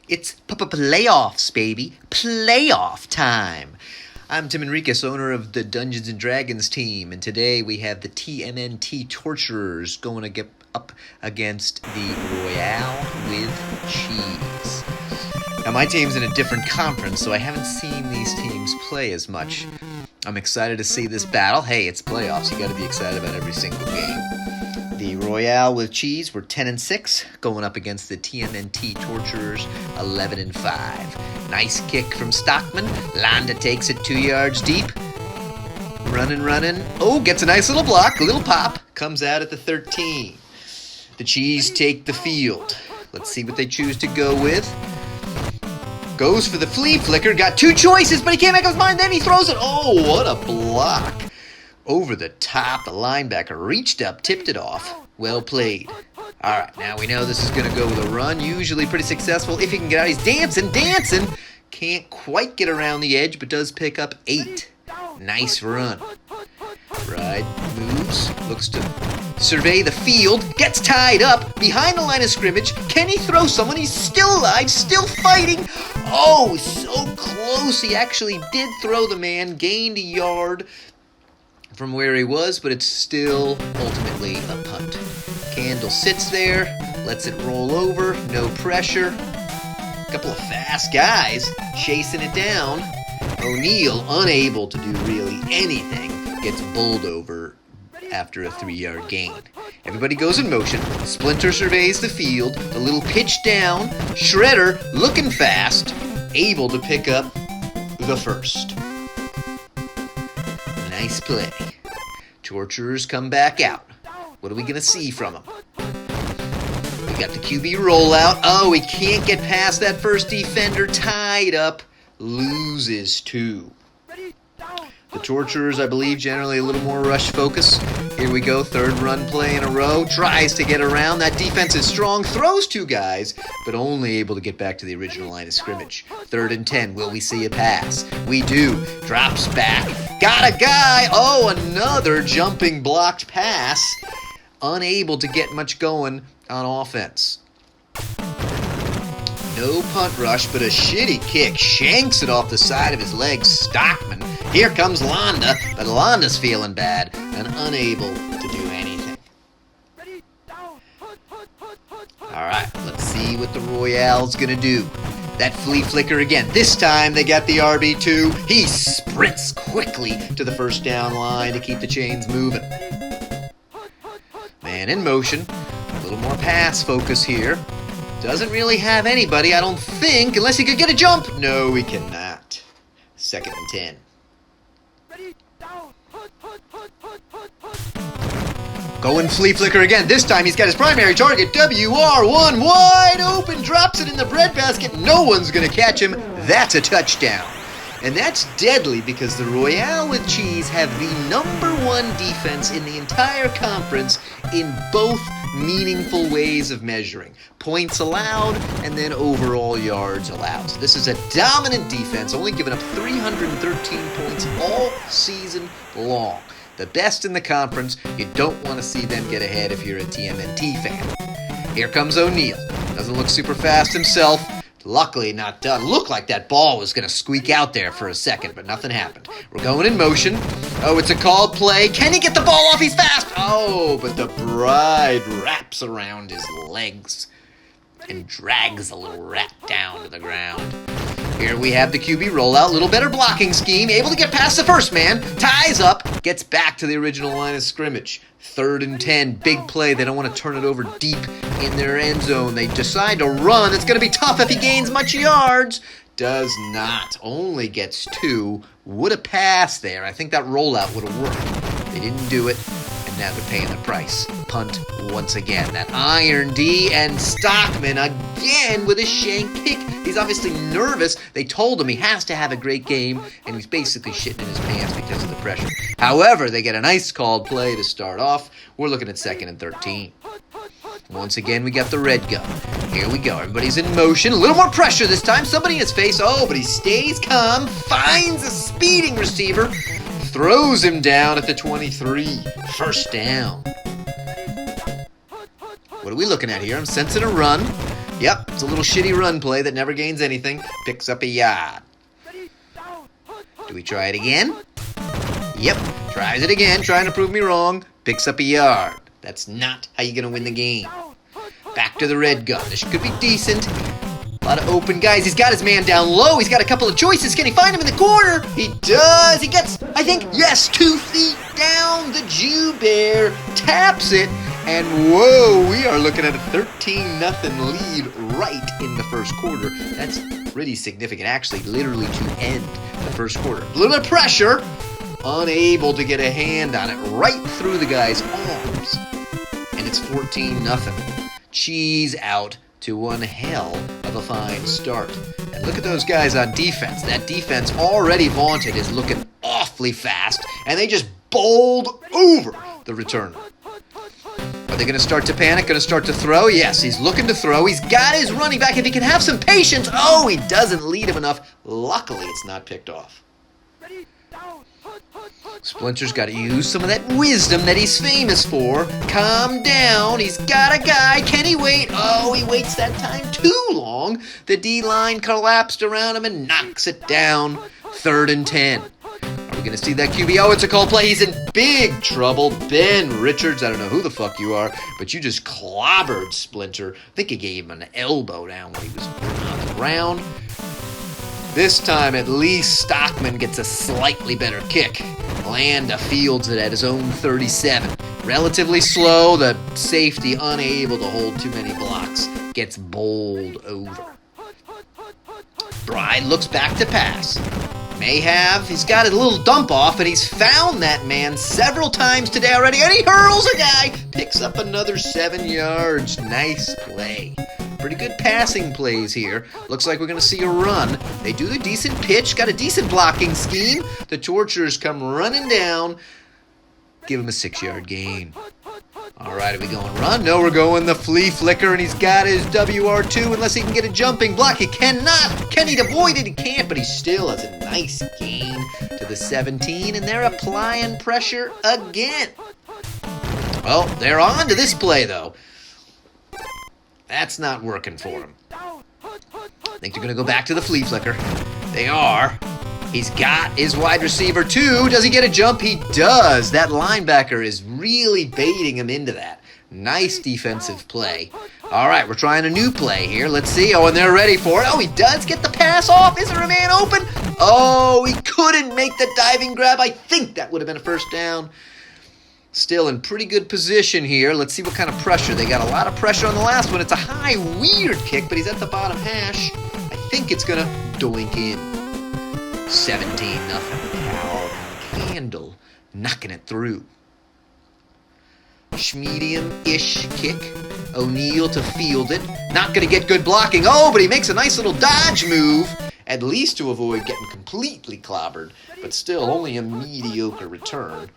It's playoffs, baby. Playoff time. I'm Tim Enriquez, owner of the Dungeons & Dragons team, and today we have the TMNT Torturers going to get up against the Royale with Cheese. Now, my team's in a different conference, so I haven't seen these teams play as much. I'm excited to see this battle. Hey, it's playoffs. You got to be excited about every single game. The Royale with Cheese were 10-6, going up against the TMNT Torturers 11-5. Nice kick from Stockman. Landa takes it 2 yards deep. Running. Oh, gets a nice little block, a little pop. Comes out at the 13. The Cheese take the field. Let's see what they choose to go with. Goes for the flea flicker. Got two choices, but he can't make up his mind. Then he throws it. Oh, what a block. Over the top, the linebacker reached up, tipped it off. Well played. All right, now we know this is going to go with a run. Usually pretty successful if he can get out. He's dancing. Can't quite get around the edge, but does pick up 8. Nice run. Right, moves, looks to survey the field, gets tied up behind the line of scrimmage. Can he throw someone? He's still alive, still fighting. Oh, so close. He actually did throw the man, gained a yard from where he was, but it's still ultimately a punt. Candle sits there, lets it roll over, no pressure. A couple of fast guys chasing it down. O'Neal, unable to do really anything, gets bowled over after a 3-yard gain. Everybody goes in motion. Splinter surveys the field, a little pitch down. Shredder, looking fast, able to pick up the first. Nice play. Torturers come back out. What are we going to see from them? We got the QB rollout. Oh, he can't get past that first defender. Tied up. Loses 2. The Torturers, I believe, generally a little more rush focus. Here we go. Third run play in a row. Tries to get around. That defense is strong. Throws 2 guys, but only able to get back to the original line of scrimmage. 3rd and 10. Will we see a pass? We do. Drops back. Got a guy. Oh, another jumping blocked pass. Unable to get much going on offense. No punt rush, but a shitty kick. Shanks it off the side of his leg. Stockman. Here comes Landa, but Landa's feeling bad and unable to do anything. Alright, let's see what the Royale's gonna do. That flea flicker again. This time they got the RB2. He sprints quickly to the first down line to keep the chains moving. Man in motion. A little more pass focus here. Doesn't really have anybody, I don't think, unless he could get a jump. No, he cannot. 2nd and 10. Going flea flicker again. This time he's got his primary target, WR1, wide open, drops it in the breadbasket. No one's going to catch him. That's a touchdown. And that's deadly because the Royale with Cheese have the #1 defense in the entire conference in both meaningful ways of measuring. Points allowed and then overall yards allowed. So this is a dominant defense, only giving up 313 points all season long. The best in the conference. You don't want to see them get ahead if you're a TMNT fan. Here comes O'Neal. Doesn't look super fast himself. Luckily not done. Looked like that ball was going to squeak out there for a second, but nothing happened. We're going in motion. Oh, it's a called play. Can he get the ball off? He's fast. Oh, but the bride wraps around his legs and drags the little rat down to the ground. Here we have the QB rollout. Little better blocking scheme. Able to get past the first man. Ties up. Gets back to the original line of scrimmage. 3rd and 10. Big play. They don't want to turn it over deep in their end zone. They decide to run. It's going to be tough if he gains much yards. Does not. Only gets 2. Would have passed there. I think that rollout would have worked. They didn't do it. And now they're paying the price. Punt once again. That Iron D and Stockman again with a shank kick. He's obviously nervous. They told him he has to have a great game, and he's basically shitting in his pants because of the pressure. However, they get a nice called play to start off. We're looking at 2nd and 13. Once again, we got the red gun. Here we go. Everybody's in motion. A little more pressure this time. Somebody in his face. Oh, but he stays calm. Finds a speeding receiver. Throws him down at the 23. 1st down. What are we looking at here? I'm sensing a run. Yep, it's a little shitty run play that never gains anything. Picks up a yard. Do we try it again? Yep, tries it again, trying to prove me wrong. Picks up a yard. That's not how you're going to win the game. Back to the red gun. This could be decent. A lot of open guys. He's got his man down low. He's got a couple of choices. Can he find him in the corner? He does. He gets, I think, yes, 2 feet down. The Jew Bear taps it. And whoa, we are looking at a 13-0 lead right in the first quarter. That's pretty significant. Actually, literally to end the first quarter. A little bit of pressure. Unable to get a hand on it right through the guy's arms. And it's 14-0. Cheese out to one hell of a fine start. And look at those guys on defense. That defense already vaunted is looking awfully fast. And they just bowled over the returner. Are they going to start to panic? Going to start to throw? Yes, he's looking to throw. He's got his running back. If he can have some patience. Oh, he doesn't lead him enough. Luckily, it's not picked off. Splinter's got to use some of that wisdom that he's famous for. Calm down. He's got a guy. Can he wait? Oh, he waits that time too long. The D-line collapsed around him and knocks it down. 3rd and 10. Are we going to see that QB? Oh, it's a call play. He's in big trouble. Ben Richards, I don't know who the fuck you are, but you just clobbered Splinter. I think he gave him an elbow down when he was on the ground. This time, at least Stockman gets a slightly better kick. Landa fields it at his own 37. Relatively slow, the safety unable to hold too many blocks. Gets bowled over. Bride looks back to pass. May have, he's got a little dump off, and he's found that man several times today already, and he hurls a guy. Picks up another 7 yards. Nice play. Pretty good passing plays here. Looks like we're going to see a run. They do the decent pitch, got a decent blocking scheme. The Torturers come running down. Give him a 6-yard gain. All right, are we going run? No, we're going the flea flicker, and he's got his WR2 unless he can get a jumping block. He cannot. Can he avoid it? He can't, but he still has a nice gain to the 17, and they're applying pressure again. Well, they're on to this play, though. That's not working for him. I think they're going to go back to the flea flicker. They are. He's got his wide receiver, too. Does he get a jump? He does. That linebacker is really baiting him into that. Nice defensive play. All right, we're trying a new play here. Let's see. Oh, and they're ready for it. Oh, he does get the pass off. Is there a man open? Oh, he couldn't make the diving grab. I think that would have been a first down. Still in pretty good position here. Let's see what kind of pressure. They got a lot of pressure on the last one. It's a high, weird kick, but he's at the bottom hash. I think it's going to doink in. 17-0. Calvin Candle knocking it through. Schmedium-ish kick. O'Neal to field it. Not going to get good blocking. Oh, but he makes a nice little dodge move. At least to avoid getting completely clobbered. But still, only a mediocre return.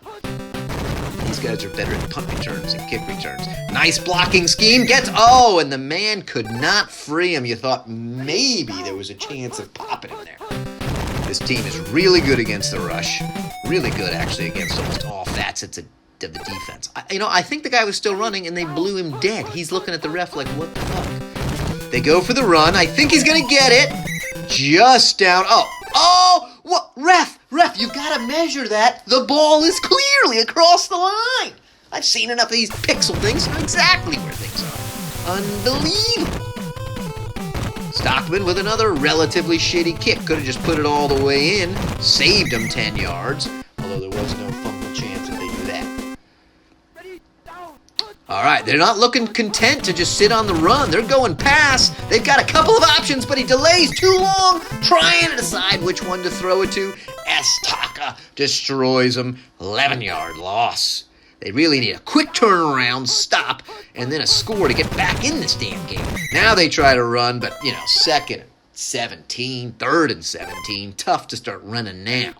These guys are better at punt returns and kick returns. Nice blocking scheme. Gets, oh, and the man could not free him. You thought maybe there was a chance of popping him there. This team is really good against the rush. Really good, actually, against almost all facets of the defense. I think the guy was still running, and they blew him dead. He's looking at the ref like, what the fuck? They go for the run. I think he's going to get it. Just down. Oh, what? Ref, you've got to measure that. The ball is clearly across the line. I've seen enough of these pixel things. I know exactly where things are. Unbelievable. Stockman with another relatively shitty kick. Could have just put it all the way in. Saved him 10 yards. Although there was no fumble chance if they do that. All right, they're not looking content to just sit on the run. They're going pass. They've got a couple of options, but he delays too long, trying to decide which one to throw it to. Estaka destroys him. 11-yard loss. They really need a quick turnaround, stop, and then a score to get back in this damn game. Now they try to run, but, 2nd and 17, 3rd and 17. Tough to start running now.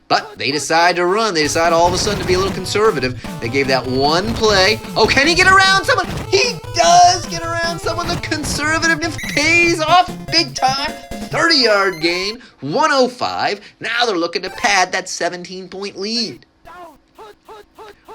But they decide to run. They decide all of a sudden to be a little conservative. They gave that one play. Oh, can he get around someone? He does get around someone. The conservativeness pays off big time. 30-yard gain, 105. Now they're looking to pad that 17-point lead.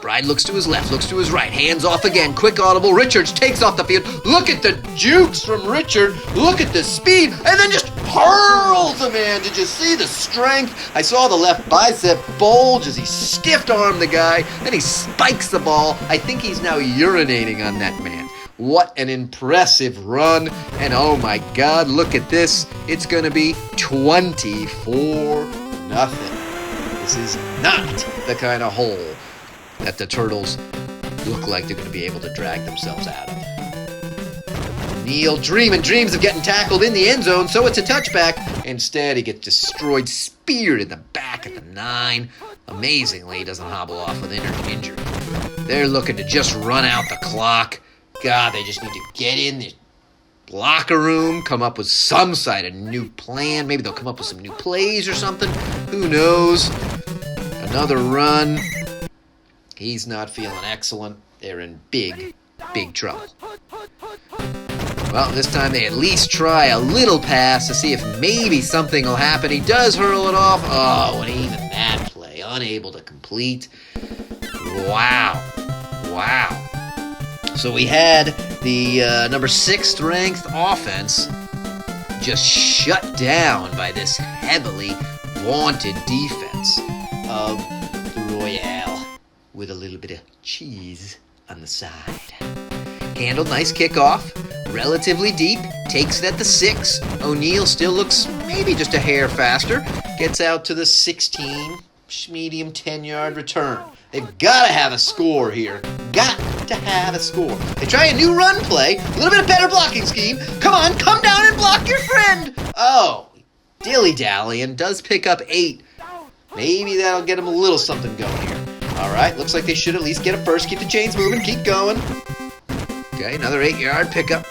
Bride looks to his left, looks to his right, hands off again, quick audible. Richards takes off the field. Look at the jukes from Richard. Look at the speed, and then just hurls the man. Did you see the strength? I saw the left bicep bulge as he stiff-armed the guy, then he spikes the ball. I think he's now urinating on that man. What an impressive run, and oh my God, look at this. It's going to be 24-0. This is not the kind of hole that the Turtles look like they're going to be able to drag themselves out of. Neil dreams of getting tackled in the end zone, so it's a touchback. Instead, he gets destroyed, speared in the back at the 9. Amazingly, he doesn't hobble off with injury. They're looking to just run out the clock. God, they just need to get in the locker room, come up with some sort of new plan. Maybe they'll come up with some new plays or something. Who knows? Another run. He's not feeling excellent. They're in big trouble. Well, this time they at least try a little pass to see if maybe something will happen. He does hurl it off. Oh, and even that play, unable to complete. Wow. So we had the number 6th ranked offense just shut down by this heavily vaunted defense of the Royale, with a little bit of cheese on the side. Handled, nice kickoff, relatively deep, takes it at the 6. O'Neal still looks maybe just a hair faster, gets out to the 16, medium 10-yard return. They've got to have a score here. Got to have a score. They try a new run play, a little bit of better blocking scheme. Come on, come down and block your friend. Oh, dilly-dallying, does pick up 8. Maybe that'll get him a little something going here. All right, looks like they should at least get a first. Keep the chains moving, keep going. Okay, another 8-yard pickup.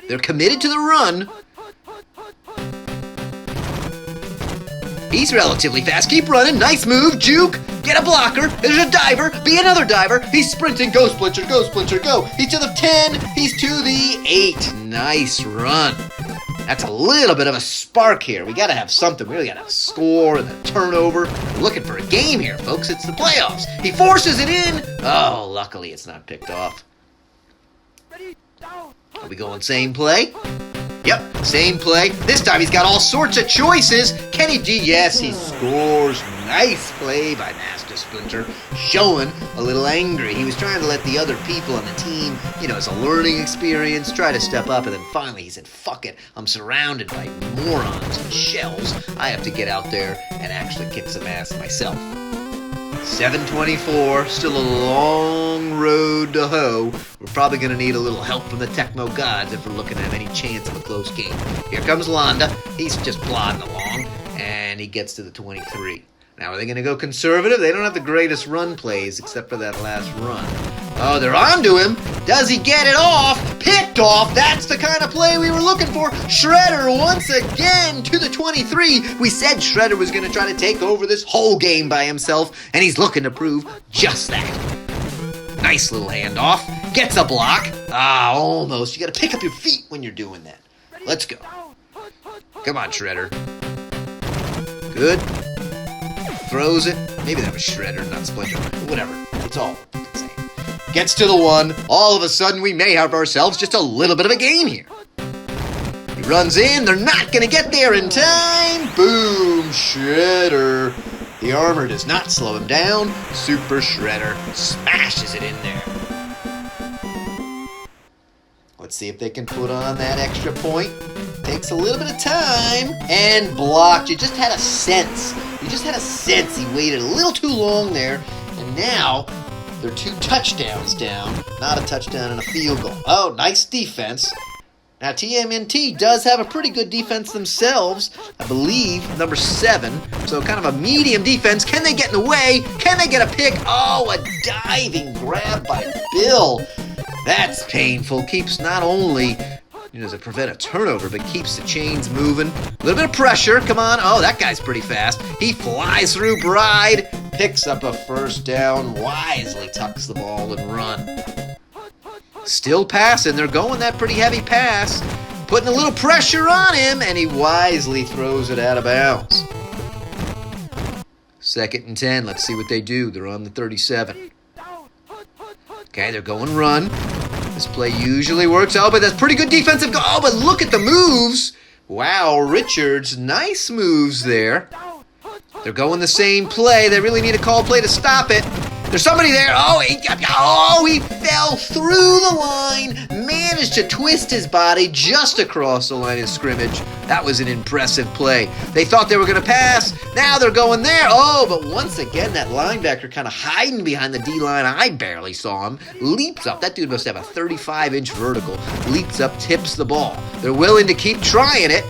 They're committed to the run. He's relatively fast. Keep running. Nice move. Juke. Get a blocker. There's a diver. Be another diver. He's sprinting. Go, Splinter. Go, Splinter. Go. He's to the 10. He's to the 8. Nice run. That's a little bit of a spark here. We got to have something. We really got to have a score and a turnover. We're looking for a game here, folks. It's the playoffs. He forces it in. Oh, luckily it's not picked off. Are we going same play? Yep, same play. This time he's got all sorts of choices. Kenny G, yes, he scores. Nice play by Master Splinter. Showing a little angry. He was trying to let the other people on the team, as a learning experience, try to step up, and then finally he said, fuck it. I'm surrounded by morons and shells. I have to get out there and actually kick some ass myself. 7:24, still a long road to hoe. We're probably going to need a little help from the Tecmo gods if we're looking to have any chance of a close game. Here comes Londa. He's just plodding along, and he gets to the 23. Now, are they going to go conservative? They don't have the greatest run plays except for that last run. Oh, they're onto him. Does he get it off? Picked off. That's the kind of play we were looking for. Shredder once again to the 23. We said Shredder was going to try to take over this whole game by himself, and he's looking to prove just that. Nice little handoff. Gets a block. Ah, almost. You got to pick up your feet when you're doing that. Let's go. Come on, Shredder. Good. Throws it. Maybe that was Shredder, not Splinter. Whatever. It's all the same. Gets to the 1. All of a sudden, we may have ourselves just a little bit of a game here. He runs in. They're not going to get there in time. Boom. Shredder. The armor does not slow him down. Super Shredder smashes it in there. Let's see if they can put on that extra point. Takes a little bit of time. And blocked. You just had a sense. He waited a little too long there. And now they're 2 touchdowns down. Not a touchdown and a field goal. Oh, nice defense. Now, TMNT does have a pretty good defense themselves. I believe number 7. So kind of a medium defense. Can they get in the way? Can they get a pick? Oh, a diving grab by Bill. That's painful. Keeps not only does it prevent a turnover, but keeps the chains moving. A little bit of pressure. Come on. Oh, that guy's pretty fast. He flies through Bride. Picks up a first down. Wisely tucks the ball and run. Still passing. They're going that pretty heavy pass. Putting a little pressure on him, and he wisely throws it out of bounds. 2nd and 10. Let's see what they do. They're on the 37. Okay, they're going run. This play usually works. Oh, but that's pretty good defensive. Oh, but look at the moves. Wow, Richards, nice moves there. They're going the same play. They really need a call play to stop it. There's somebody there. Oh, he fell through the line. Managed to twist his body just across the line of scrimmage. That was an impressive play. They thought they were going to pass. Now they're going there. Oh, but once again, that linebacker kind of hiding behind the D-line. I barely saw him. Leaps up. That dude must have a 35-inch vertical. Leaps up, tips the ball. They're willing to keep trying it.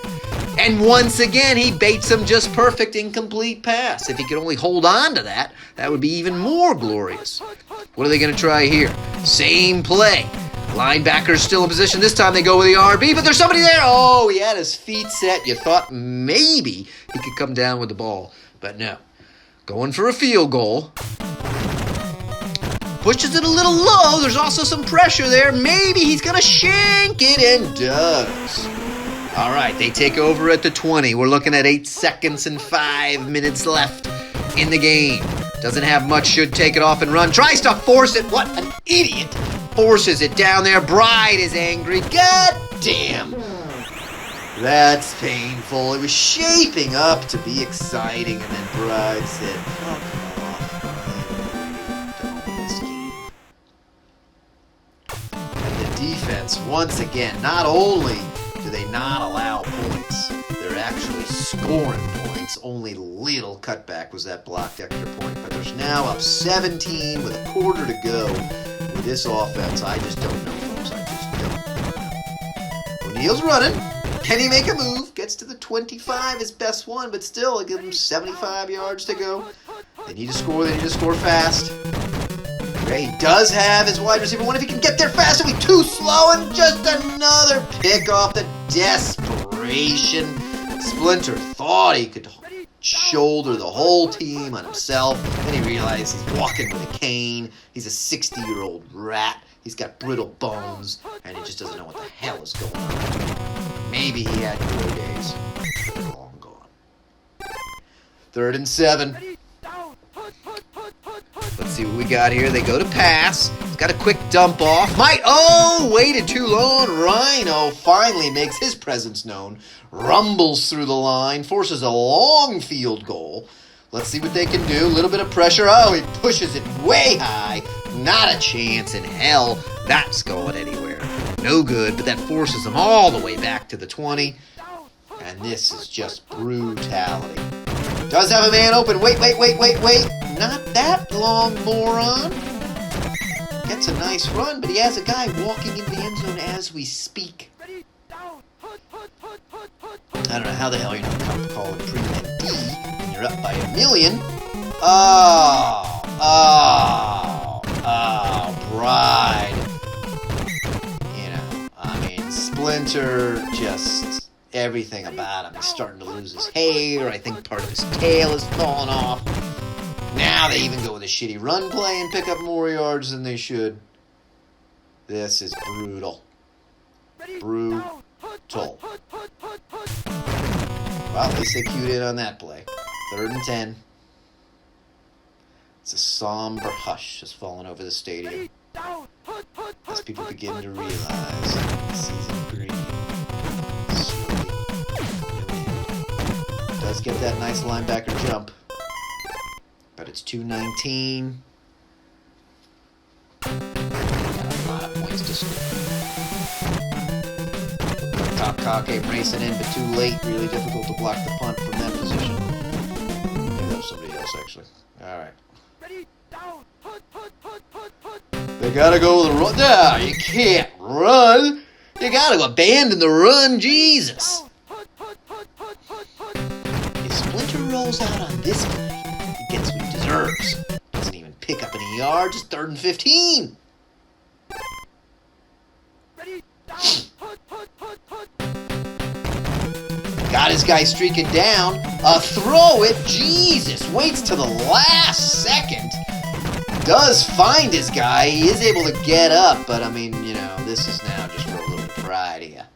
And once again, he baits him just perfect, incomplete pass. If he could only hold on to that, that would be even more glorious. What are they going to try here? Same play. Linebacker's still in position. This time they go with the RB, but there's somebody there. Oh, he had his feet set. You thought maybe he could come down with the ball, but no. Going for a field goal. Pushes it a little low. There's also some pressure there. Maybe he's going to shank it, and does. All right, they take over at the 20. We're looking at 8 seconds and 5 minutes left in the game. Doesn't have much, should take it off and run. Tries to force it. What an idiot. Forces it down there. Bride is angry. God damn. That's painful. It was shaping up to be exciting, and then Bride said, fuck off. Don't escape. And the defense, once again, not only do they not allow points, they're actually scoring points. Only little cutback was that blocked extra point, but there's now up 17 with a quarter to go with this offense. I just don't know, folks. I just don't know. O'Neal's running. Can he make a move? Gets to the 25, his best one, but still, I give him 75 yards to go. They need to score. They need to score fast. Okay, he does have his wide receiver. What if he can get there fast? It'll be too slow, and just another pick off the desperation. Splinter thought he could shoulder the whole team on himself. Then he realized he's walking with a cane. He's a 60-year-old rat. He's got brittle bones, and he just doesn't know what the hell is going on. Maybe he had glory days. They're long gone. 3rd and 7. Let's see what we got here. They go to pass. He's got a quick dump off. Waited too long. Rhino finally makes his presence known. Rumbles through the line. Forces a long field goal. Let's see what they can do. A little bit of pressure. Oh, he pushes it way high. Not a chance in hell that's going anywhere. No good, but that forces them all the way back to the 20. And this is just brutality. Does have a man open. Wait. Not that long, moron. Gets a nice run, but he has a guy walking into the end zone as we speak. I don't know how the hell you're not calling pre-med D when you're up by 1 million. Bride. You know, I mean, Splinter, just everything about him. He's starting to lose his hair. I think part of his tail is falling off. Now they even go with a shitty run play and pick up more yards than they should. This is brutal. Brutal. Well, at least they cued in on that play. 3rd and 10. It's a somber hush just falling over the stadium as people begin to realize the season green slowly. Does get that nice linebacker jump, but it's 2:19. Got a lot of points to score. Top cock came racing in, but too late. Really difficult to block the punt from that position. Maybe that was somebody else, actually. All right. They gotta go with the run. No, you can't run. You gotta abandon the run, Jesus. If Splinter rolls out on this play, he gets what he deserves. Doesn't even pick up any yards. It's 3rd and 15. Got his guy streaking down. Throw it. Jesus. Waits to the last second. Does find his guy. He is able to get up, but I mean, you know, this is now just for a little pride here.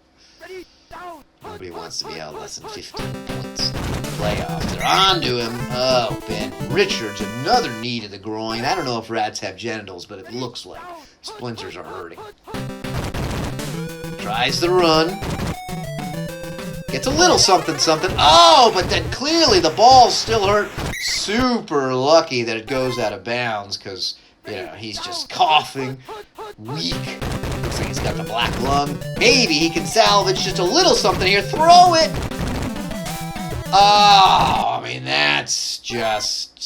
Nobody Nobody wants to be held less than 15 points. Playoffs. They're on to him. Oh, Ben Richards, another knee to the groin. I don't know if rats have genitals, but it looks like splinters are hurting. Tries the run. Gets a little something, something. Oh, but then clearly the ball's still hurt. Super lucky that it goes out of bounds because, he's just coughing, weak. Looks like he's got the black lung. Maybe he can salvage just a little something here. Throw it! Oh, that's just,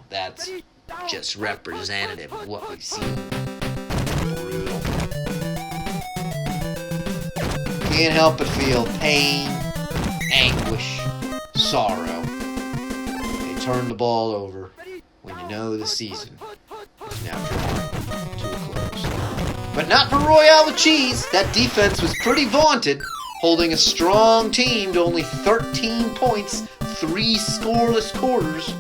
that's just representative of what we've seen. Brutal. Can't help but feel pain, anguish, sorrow. They turn the ball over when you know the season is now drawing to a close. But not for Royale with Cheese. That defense was pretty vaunted, holding a strong team to only 13 points, 3 scoreless quarters,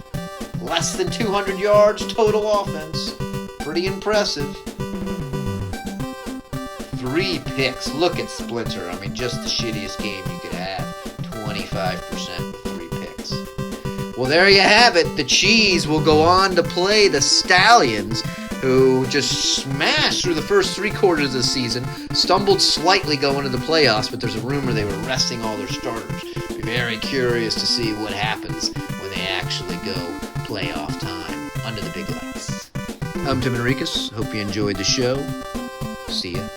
less than 200 yards total offense. Pretty impressive. 3 picks. Look at Splinter. Just the shittiest game you could have. 25% with 3 picks. Well, there you have it. The Cheese will go on to play the Stallions, who just smashed through the first 3 quarters of the season, stumbled slightly going to the playoffs, but there's a rumor they were resting all their starters. Be very curious to see what happens when they actually go playoff time under the big lights. I'm Tim Enriquez. Hope you enjoyed the show. See ya.